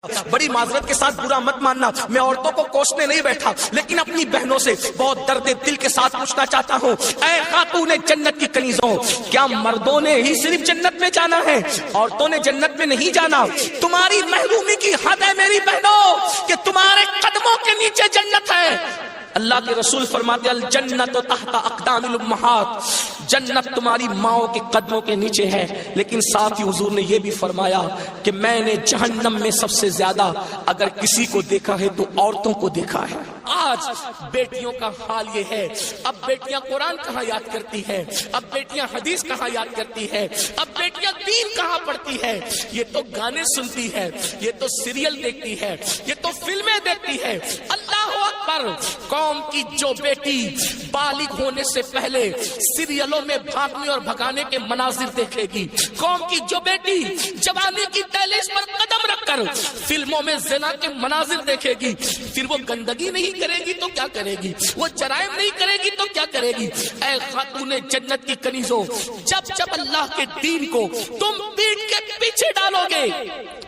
بڑی معذرت کے ساتھ برا مت ماننا، میں عورتوں کو کوسنے نہیں بیٹھا، لیکن اپنی بہنوں سے بہت درد دل کے ساتھ پوچھنا چاہتا ہوں، اے خاتون جنت کی کنیزوں، کیا مردوں نے ہی صرف جنت میں جانا ہے؟ عورتوں نے جنت میں نہیں جانا؟ تمہاری محرومی کی حد ہے میری بہنوں کہ تمہارے قدموں کے نیچے جنت ہے۔ اللہ کے رسول فرماتے الجنت تحت اقدام الامہات، جنت تمہاری ماؤں کے قدموں کے نیچے ہے، لیکن ساتھ ہی حضور نے یہ بھی فرمایا کہ میں نے جہنم میں سب سے زیادہ اگر کسی کو دیکھا ہے تو عورتوں کو دیکھا ہے۔ آج بیٹیوں کا حال یہ ہے، اب بیٹیاں قرآن کہاں یاد کرتی ہے، اب بیٹیاں حدیث کہاں یاد کرتی ہے، اب بیٹیاں دین کہاں پڑھتی ہے؟ یہ تو گانے سنتی ہے، یہ تو سیریل دیکھتی ہے، یہ تو فلمیں دیکھتی ہے۔ اللہ اکبر! قوم کی جو بیٹی بالغ ہونے سے پہلے سیریلوں میں بھاگنے اور بھگانے کے مناظر دیکھے گی، قوم کی جو بیٹی جوانی کی دہلیز پر قدم رکھ کر فلموں میں زنا کے مناظر دیکھے گی، پھر وہ گندگی نہیں کرے گی تو کیا کرے گی؟ وہ جرائم نہیں کرے گی تو کیا کرے گی؟ اے خاتون جنت کی کنیزوں، جب جب اللہ کے دین کو تم پیٹ کے پیچھے ڈالو گے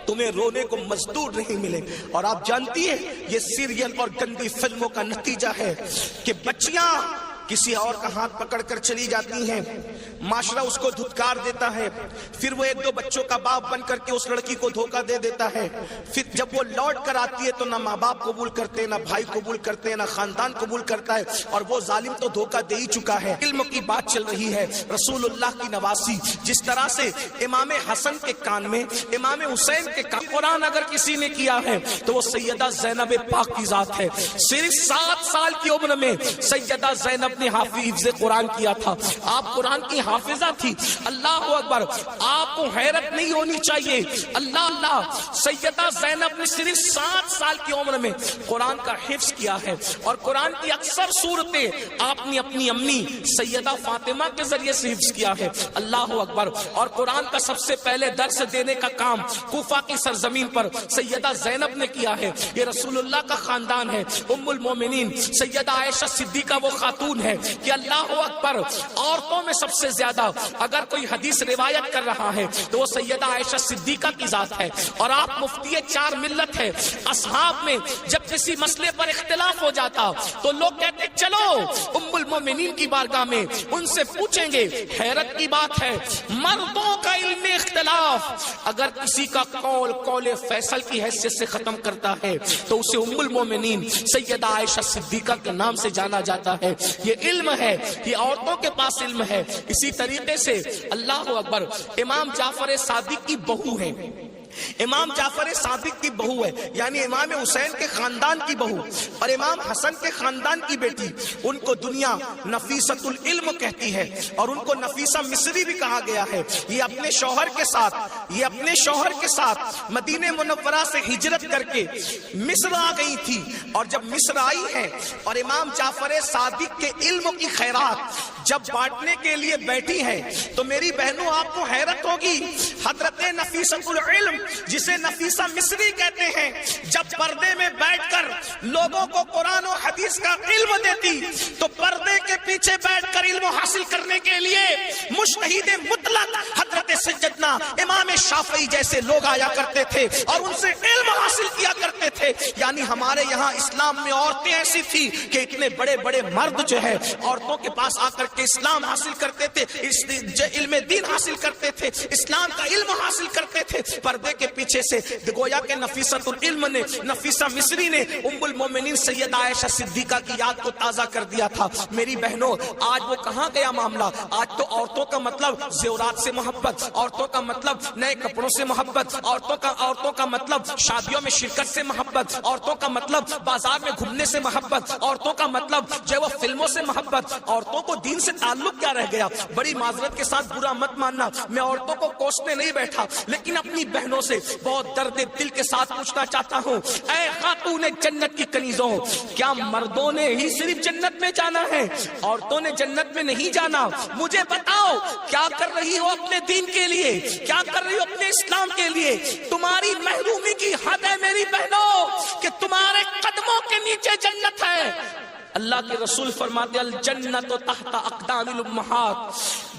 تمہیں رونے کو مزدور نہیں ملے۔ اور آپ جانتی ہیں یہ سیریل اور گندی فلموں کا نتیجہ ہے کہ بچیاں کسی اور کا ہاتھ پکڑ کر چلی جاتی ہیں، معاشرہ اس کو دھتکار دیتا ہے، پھر وہ ایک دو بچوں کا باپ بن کر کے اس لڑکی کو دھوکہ دے دیتا ہے، پھر جب وہ لوٹ کر آتی ہے تو نہ ماں باپ قبول کرتے، نہ بھائی قبول کرتے، نہ خاندان قبول کرتا ہے، اور وہ ظالم تو دھوکہ دے ہی چکا ہے۔ علم کی بات چل رہی ہے، رسول اللہ کی نواسی، جس طرح سے امام حسن کے کان میں، امام حسین کے کان قرآن اگر کسی نے کیا ہے تو وہ سیدہ زینب پاک کی ذات ہے۔ صرف 7 سال کی عمر میں سیدہ زینب نے حافظ قرآن کیا تھا، آپ قرآن کی حافظہ تھی۔ اللہ اکبر! آپ کو حیرت نہیں ہونی چاہیے، اللہ سیدہ زینب نے صرف 7 سال کی عمر میں قرآن کا حفظ کیا ہے، اور قرآن کی اکثر صورتیں آپ نے اپنی امی سیدہ فاطمہ کے ذریعے سے حفظ کیا ہے۔ اللہ اکبر! اور قرآن کا سب سے پہلے درس دینے کا کام کوفہ کی سرزمین پر سیدہ زینب نے کیا ہے۔ یہ رسول اللہ کا خاندان ہے۔ ام المومنین سیدہ عائشہ صدیقہ وہ خاتون ہے کہ اللہ اکبر، عورتوں میں سب سے زیادہ اگر کوئی حدیث روایت کر رہا ہے تو وہ سیدہ عائشہ صدیقہ کی ذات ہے، اور آپ مفتی 4 ملت ہے۔ اصحاب میں جب کسی مسئلے پر اختلاف ہو جاتا تو لوگ کہتے چلو ام المومنین کی بارگاہ میں ان سے پوچھیں گے۔ حیرت کی بات ہے، مردوں کا علم اختلاف اگر کسی کا قول فیصل کی حیثیت سے ختم کرتا ہے تو اسے ام المومنین سیدہ عائشہ صدیقہ کے نام سے جانا جاتا ہے۔ یہ علم ہے، یہ عورتوں کے پاس علم ہے۔ اسی طریقے سے اللہ اکبر، امام جعفر صادق کی بہو ہے، امام جعفر صادق کی بہو ہے، یعنی امام حسین کے خاندان کی بہو اور امام حسن کے خاندان کی بیٹی، ان کو دنیا نفیسۃ العلم کہتی ہے، اور ان کو نفیسہ مصری بھی کہا گیا ہے۔ یہ اپنے شوہر کے ساتھ مدینہ منورہ سے ہجرت کر کے مصر آ گئی تھی، اور جب مصر آئی ہے اور امام جعفر صادق کے علم کی خیرات جب بانٹنے کے لیے بیٹھی ہے تو میری بہنوں آپ کو حیرت ہوگی، حضرت نفیسۃ العلم جسے نفیسہ مصری کہتے ہیں، جب پردے میں بیٹھ کر لوگوں کو قرآن و حدیث کا علم دیتی تو پردے کے پیچھے بیٹھ کر علم حاصل کرنے کے لیے مجتہد مطلق حضرت سیدنا امام شافعی جیسے لوگ آیا کرتے تھے اور ان سے علم حاصل کیا کرتے تھے۔ یعنی ہمارے یہاں اسلام میں عورتیں ایسی تھی کہ اتنے بڑے بڑے مرد جو ہے عورتوں کے پاس آ کر کے اسلام حاصل کرتے تھے، علم دین حاصل کرتے تھے، اسلام کا علم حاصل کرتے تھے۔ پردے کے پیچھے سے گویا کہ نفیسۃ العلم نے، نفیسہ مصری نے ام المومنین سیدہ عائشہ صدیقہ کی یاد کو تازہ کر دیا تھا۔ میری بہنوں، آج وہ کہاں گیا معاملہ؟ آج تو عورتوں کا مطلب زیورات سے محبت، عورتوں کا مطلب نئے کپڑوں سے محبت، عورتوں کا مطلب شادیوں میں شرکت سے محبت، عورتوں کا مطلب بازار میں گھومنے سے محبت، عورتوں کا مطلب جو ہے وہ فلموں سے محبت۔ عورتوں کو دین سے تعلق کیا رہ گیا؟ بڑی معذرت کے ساتھ برا مت ماننا، میں عورتوں کو کوسنے نہیں بیٹھا، لیکن اپنی بہنوں سے بہت درد دل کے ساتھ پوچھنا چاہتا ہوں، اے خاتون جنت کی کنیزوں، کیا مردوں نے ہی صرف جنت میں جانا ہے؟ عورتوں نے جنت میں نہیں جانا؟ مجھے بتاؤ کیا کر رہی ہو اپنے دین کے لیے، کیا کر رہی ہو اپنے اسلام کے لیے؟ تمہاری محرومی کی حد ہے میری بہنوں کہ تمہارے قدموں کے نیچے جنت ہے۔ اللہ کے رسول فرماتے الجنت تحت اقدام الامہات،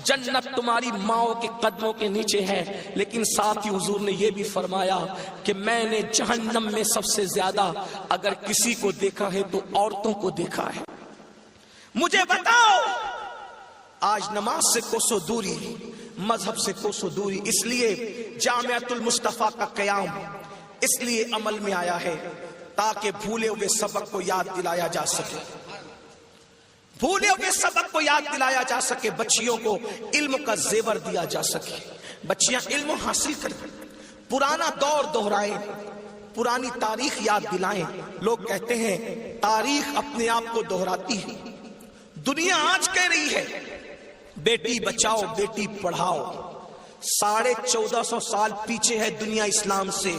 جنت تمہاری ماؤں کے قدموں کے نیچے ہے، لیکن ساتھ ہی حضور نے یہ بھی فرمایا کہ میں نے جہنم میں سب سے زیادہ اگر کسی کو دیکھا ہے تو عورتوں کو دیکھا ہے۔ مجھے بتاؤ، آج نماز سے کوسوں دوری، مذہب سے کوسوں دوری، اس لیے جامعۃ المصطفیٰ کا قیام اس لیے عمل میں آیا ہے تاکہ بھولے ہوئے سبق کو یاد دلایا جا سکے، بھولے ہوئے سبق کو یاد دلایا جا سکے، بچیوں کو علم کا زیور دیا جا سکے، بچیاں علم حاصل کریں، پرانا دور دہرائیں، پرانی تاریخ یاد دلائیں۔ لوگ کہتے ہیں تاریخ اپنے آپ کو دہراتی ہے، دنیا آج کہہ رہی ہے بیٹی بچاؤ بیٹی پڑھاؤ، 1450 سال پیچھے ہے دنیا اسلام سے،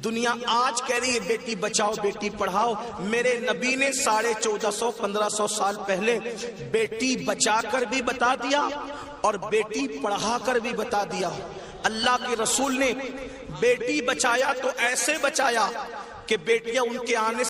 دنیا آج کہہ رہی ہے بیٹی بچاؤ بیٹی پڑھاؤ۔ میرے نبی نے 1450-1500 سال پہلے بیٹی بچا کر بھی بتا دیا اور بیٹی پڑھا کر بھی بتا دیا۔ اللہ کے رسول نے بیٹی بچایا تو ایسے بچایا کہ بیٹیاں ان کے آنے